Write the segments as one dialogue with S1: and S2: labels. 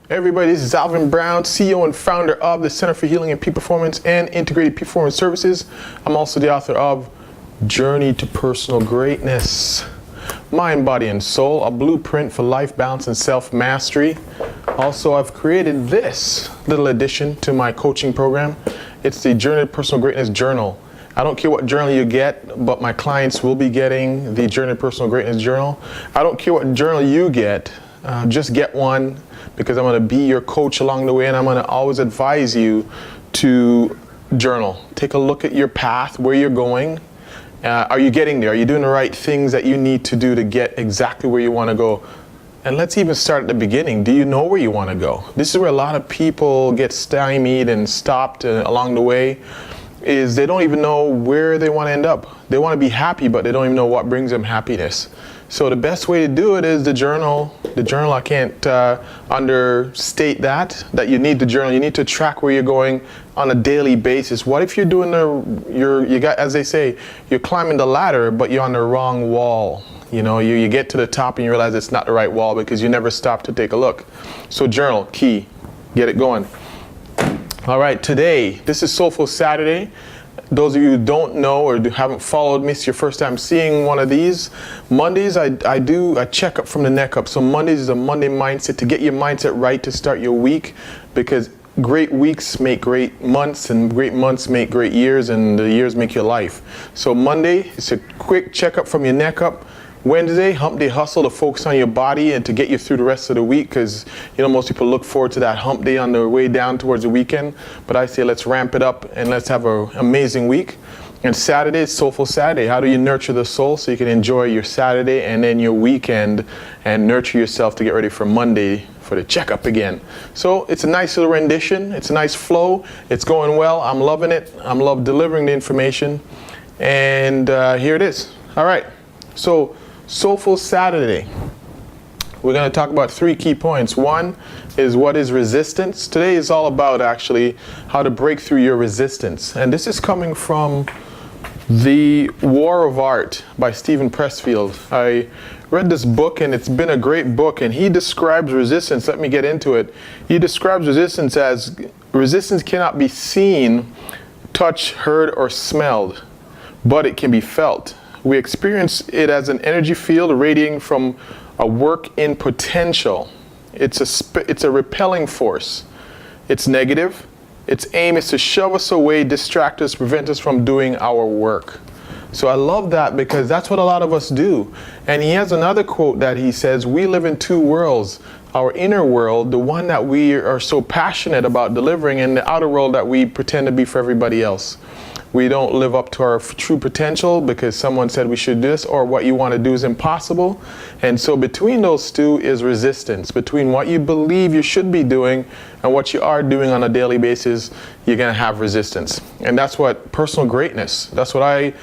S1: Everybody, this is Alvin Brown, CEO and founder of the Center for Healing and Peak Performance and Integrated Peak Performance Services. I'm also the author of Journey to Personal Greatness, Mind, Body, and Soul, a blueprint for life balance and self-mastery. Also, I've created this little addition to my coaching program. It's the Journey to Personal Greatness Journal. I don't care what journal you get, but my clients will be getting the Journey to Personal Greatness Journal. I don't care what journal you get, just get one, because I'm going to be your coach along the way, and I'm going to always advise you to journal. Take a look at your path, where you're going. Are you getting there? Are you doing the right things that you need to do to get exactly where you want to go? And let's even start at the beginning. Do you know where you want to go? This is where a lot of people get stymied and stopped along the way, is they don't even know where they want to end up. They want to be happy, but they don't even know what brings them happiness. So the best way to do it is the journal. The journal, I can't understate that you need the journal. You need to track where you're going on a daily basis. What if you're doing you got, as they say, you're climbing the ladder, but you're on the wrong wall? You know, you get to the top and you realize it's not the right wall because you never stop to take a look. So journal, key, get it going. All right, today, this is Soulful Saturday. Those of you who don't know or haven't followed me, it's your first time seeing one of these. Mondays, I do a checkup from the neck up. So Mondays is a Monday mindset to get your mindset right to start your week, because great weeks make great months, and great months make great years, and the years make your life. So Monday, it's a quick checkup from your neck up. Wednesday, hump day hustle to focus on your body and to get you through the rest of the week, because you know most people look forward to that hump day on their way down towards the weekend. But I say let's ramp it up and let's have an amazing week. And Saturday is Soulful Saturday. How do you nurture the soul so you can enjoy your Saturday and then your weekend and nurture yourself to get ready for Monday for the checkup again? So it's a nice little rendition. It's a nice flow. It's going well. I'm loving it. I'm love delivering the information. And here it is. All right. So Soulful Saturday. We're going to talk about 3 key points. One is, what is resistance? Today is all about actually how to break through your resistance. And this is coming from The War of Art by Steven Pressfield. I read this book and it's been a great book, and he describes resistance. Let me get into it. He describes resistance as resistance cannot be seen, touched, heard, or smelled, but it can be felt. We experience it as an energy field radiating from a work in potential. It's a repelling force. It's negative. Its aim is to shove us away, distract us, prevent us from doing our work. So I love that, because that's what a lot of us do. And he has another quote that he says, we live in 2 worlds. Our inner world, the one that we are so passionate about delivering, and the outer world that we pretend to be for everybody else. We don't live up to our true potential because someone said we should do this, or what you want to do is impossible. And so between those 2 is resistance. Between what you believe you should be doing and what you are doing on a daily basis, you're going to have resistance. And that's what personal greatness, that's what I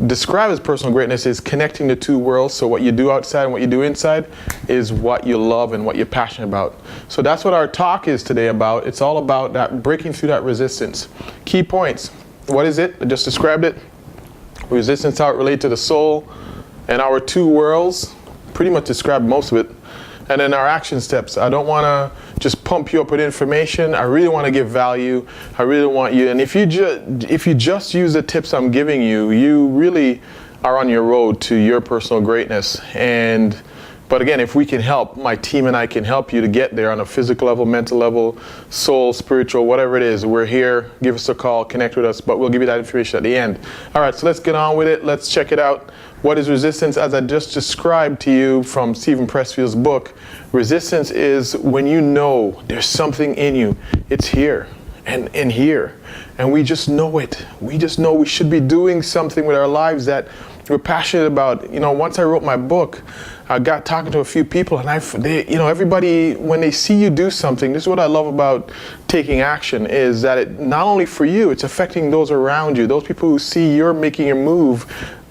S1: describe as personal greatness, is connecting the 2 worlds. So what you do outside and what you do inside is what you love and what you're passionate about. So that's what our talk is today about. It's all about that, breaking through that resistance. Key points. What is it? I just described it. Resistance, how it relates to the soul, and our 2 worlds. Pretty much described most of it. And then our action steps. I don't want to just pump you up with information. I really want to give value. I really want you. And if you just use the tips I'm giving you, you really are on your road to your personal greatness. But again, if we can help, my team and I can help you to get there on a physical level, mental level, soul, spiritual, whatever it is. We're here. Give us a call, connect with us, but we'll give you that information at the end. All right, so let's get on with it. Let's check it out. What is resistance? As I just described to you from Steven Pressfield's book, resistance is when you know there's something in you. It's here and here. And we just know it. We just know we should be doing something with our lives that we're passionate about. You know, once I wrote my book, I got talking to a few people, and everybody, when they see you do something, this is what I love about taking action, is that it not only for you, it's affecting those around you. Those people who see you're making a move,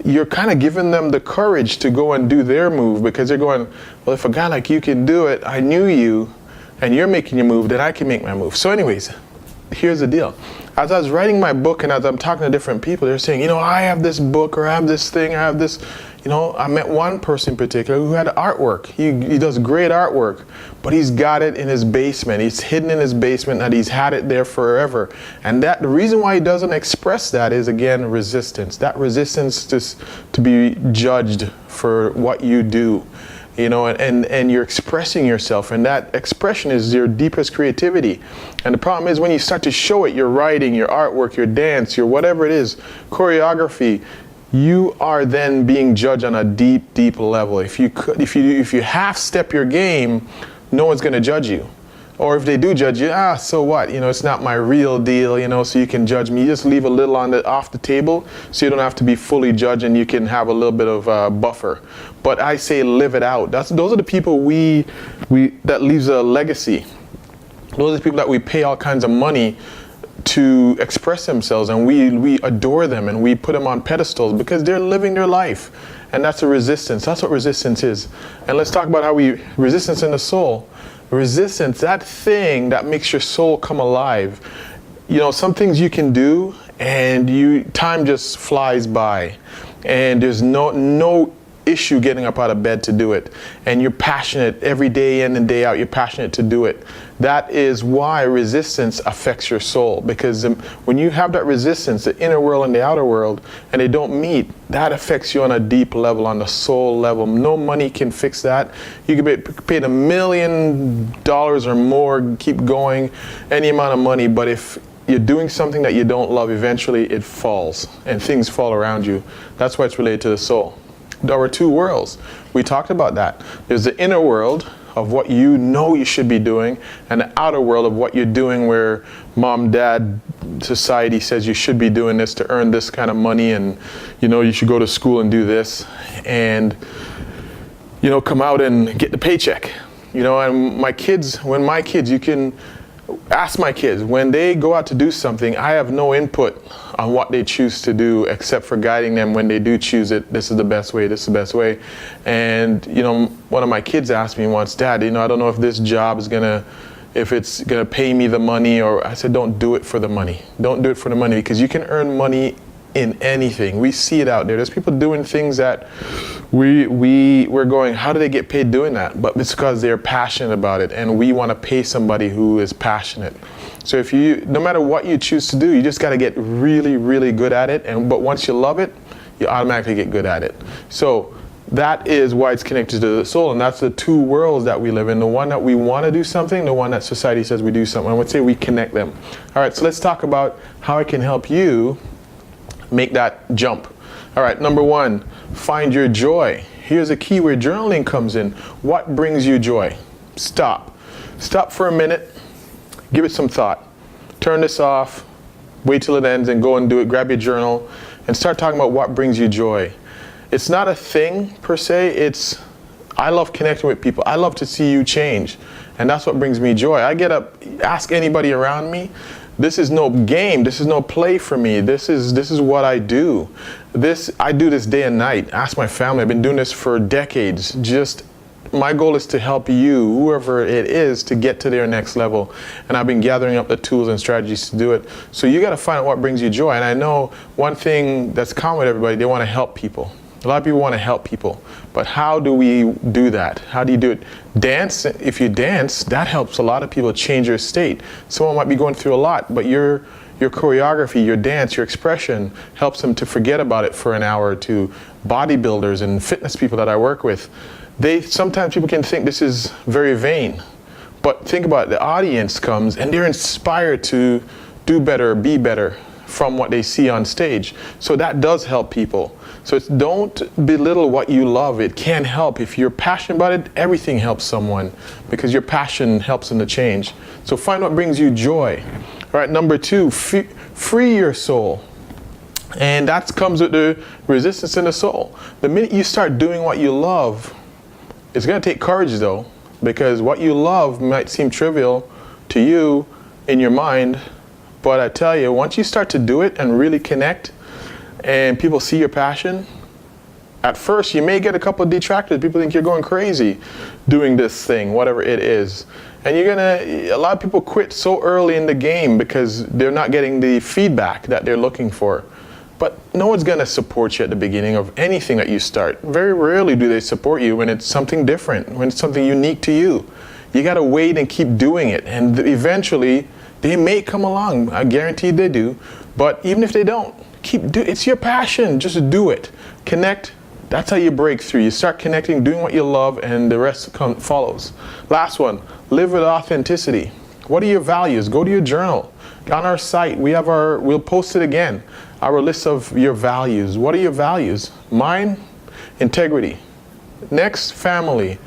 S1: you're kind of giving them the courage to go and do their move, because they're going, well, if a guy like you can do it, I knew you, and you're making your move, then I can make my move. So anyways, here's the deal. As I was writing my book and as I'm talking to different people, they're saying, you know, I have this book, or I have this thing, I have this, I met one person in particular who had artwork. He does great artwork, but he's got it in his basement. He's hidden in his basement, and he's had it there forever. And the reason why he doesn't express that is, again, resistance. That resistance to be judged for what you do. And you're expressing yourself, and that expression is your deepest creativity. And the problem is when you start to show it, your writing, your artwork, your dance, your whatever it is, choreography, you are then being judged on a deep, deep level. If you half step your game, no one's going to judge you. Or if they do judge you, so what? It's not my real deal, so you can judge me. You just leave a little off the table so you don't have to be fully judged, and you can have a little bit of buffer. But I say live it out. Those are the people that leaves a legacy. Those are the people that we pay all kinds of money to express themselves, and we adore them, and we put them on pedestals because they're living their life. And that's a resistance. That's what resistance is. And let's talk about resistance in the soul. Resistance, that thing that makes your soul come alive. Some things you can do and time just flies by, and there's no issue getting up out of bed to do it. And you're passionate every day in and day out, you're passionate to do it. That is why resistance affects your soul, because when you have that resistance, the inner world and the outer world, and they don't meet, that affects you on a deep level, on the soul level. No money can fix that. You can be paid $1 million or more, keep going, any amount of money, but if you're doing something that you don't love, eventually it falls, and things fall around you. That's why it's related to the soul. There are two worlds. We talked about that. There's the inner world of what you should be doing, and the outer world of what you're doing where mom, dad, society says you should be doing this to earn this kind of money, and you should go to school and do this, and come out and get the paycheck. And you can ask my kids, when they go out to do something, I have no input on what they choose to do except for guiding them when they do choose it. This is the best way, this is the best way. And one of my kids asked me once, Dad, I don't know if this job is if it's gonna pay me the money, or I said, don't do it for the money. Don't do it for the money, because you can earn money in anything. We see it out there. There's people doing things that we're going, how do they get paid doing that? But it's because they're passionate about it, and we want to pay somebody who is passionate. So no matter what you choose to do, you just got to get really, really good at it. But once you love it, you automatically get good at it. So that is why it's connected to the soul, and that's the two worlds that we live in. The one that we want to do something, the one that society says we do something. I would say we connect them. All right, so let's talk about how I can help you make that jump. All right, number one, find your joy. Here's a key where journaling comes in. What brings you joy? Stop. Stop for a minute. Give it some thought. Turn this off. Wait till it ends and go and do it. Grab your journal and start talking about what brings you joy. It's not a thing per se. I love connecting with people. I love to see you change. And that's what brings me joy. I get up, ask anybody around me. This is no game. This is no play for me. This is what I do. I do this day and night. Ask my family. I've been doing this for decades. My goal is to help you, whoever it is, to get to their next level. And I've been gathering up the tools and strategies to do it. So you got to find out what brings you joy. And I know one thing that's common with everybody, they want to help people. A lot of people want to help people, but how do we do that? How do you do it? Dance, if you dance, that helps a lot of people change their state. Someone might be going through a lot, but your choreography, your dance, your expression helps them to forget about it for an hour or two. Bodybuilders and fitness people that I work with, sometimes people can think this is very vain, but think about it, the audience comes and they're inspired to do better, be better from what they see on stage. So that does help people. So don't belittle what you love. It can help. If you're passionate about it, everything helps someone because your passion helps them to change. So find what brings you joy. All right, number two, free your soul. And that comes with the resistance in the soul. The minute you start doing what you love, it's going to take courage though, because what you love might seem trivial to you in your mind, but I tell you, once you start to do it and really connect, and people see your passion, at first you may get a couple of detractors. People think you're going crazy doing this thing, whatever it is. And a lot of people quit so early in the game because they're not getting the feedback that they're looking for. But no one's going to support you at the beginning of anything that you start. Very rarely do they support you when it's something different, when it's something unique to you. You got to wait and keep doing it. And eventually, they may come along. I guarantee they do. But even if they don't, it's your passion. Just do it. Connect. That's how you break through. You start connecting, doing what you love, and the rest follows. Last one, live with authenticity. What are your values? Go to your journal. On our site, we'll post it again. Our list of your values. What are your values? Mine, integrity. Next, family.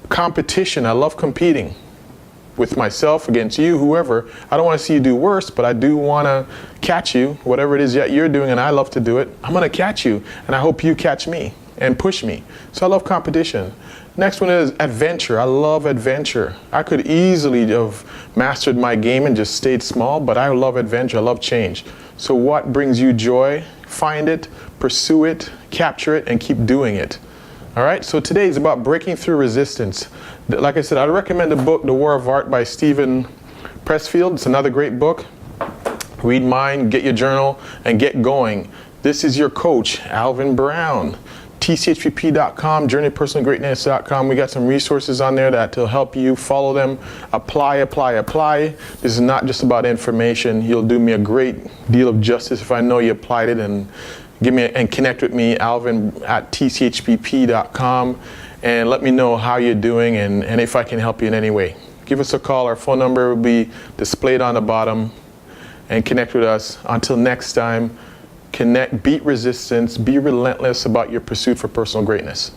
S1: Competition. I love competing with myself, against you, whoever. I don't want to see you do worse, but I do want to catch you, whatever it is that you're doing, and I love to do it. I'm going to catch you, and I hope you catch me and push me. So I love competition. Next one is adventure. I love adventure. I could easily have mastered my game and just stayed small, but I love adventure. I love change. So what brings you joy? Find it, pursue it, capture it, and keep doing it. All right, so today is about breaking through resistance. Like I said, I'd recommend the book, The War of Art by Stephen Pressfield. It's another great book. Read mine, get your journal, and get going. This is your coach, Alvin Brown. tchpp.com, journeypersonalgreatness.com. We got some resources on there that will help you. Follow them. Apply. This is not just about information. You'll do me a great deal of justice if I know you applied it, and connect with me, Alvin at tchpp.com, and let me know how you're doing and if I can help you in any way. Give us a call. Our phone number will be displayed on the bottom, and connect with us. Until next time, beat resistance, be relentless about your pursuit for personal greatness.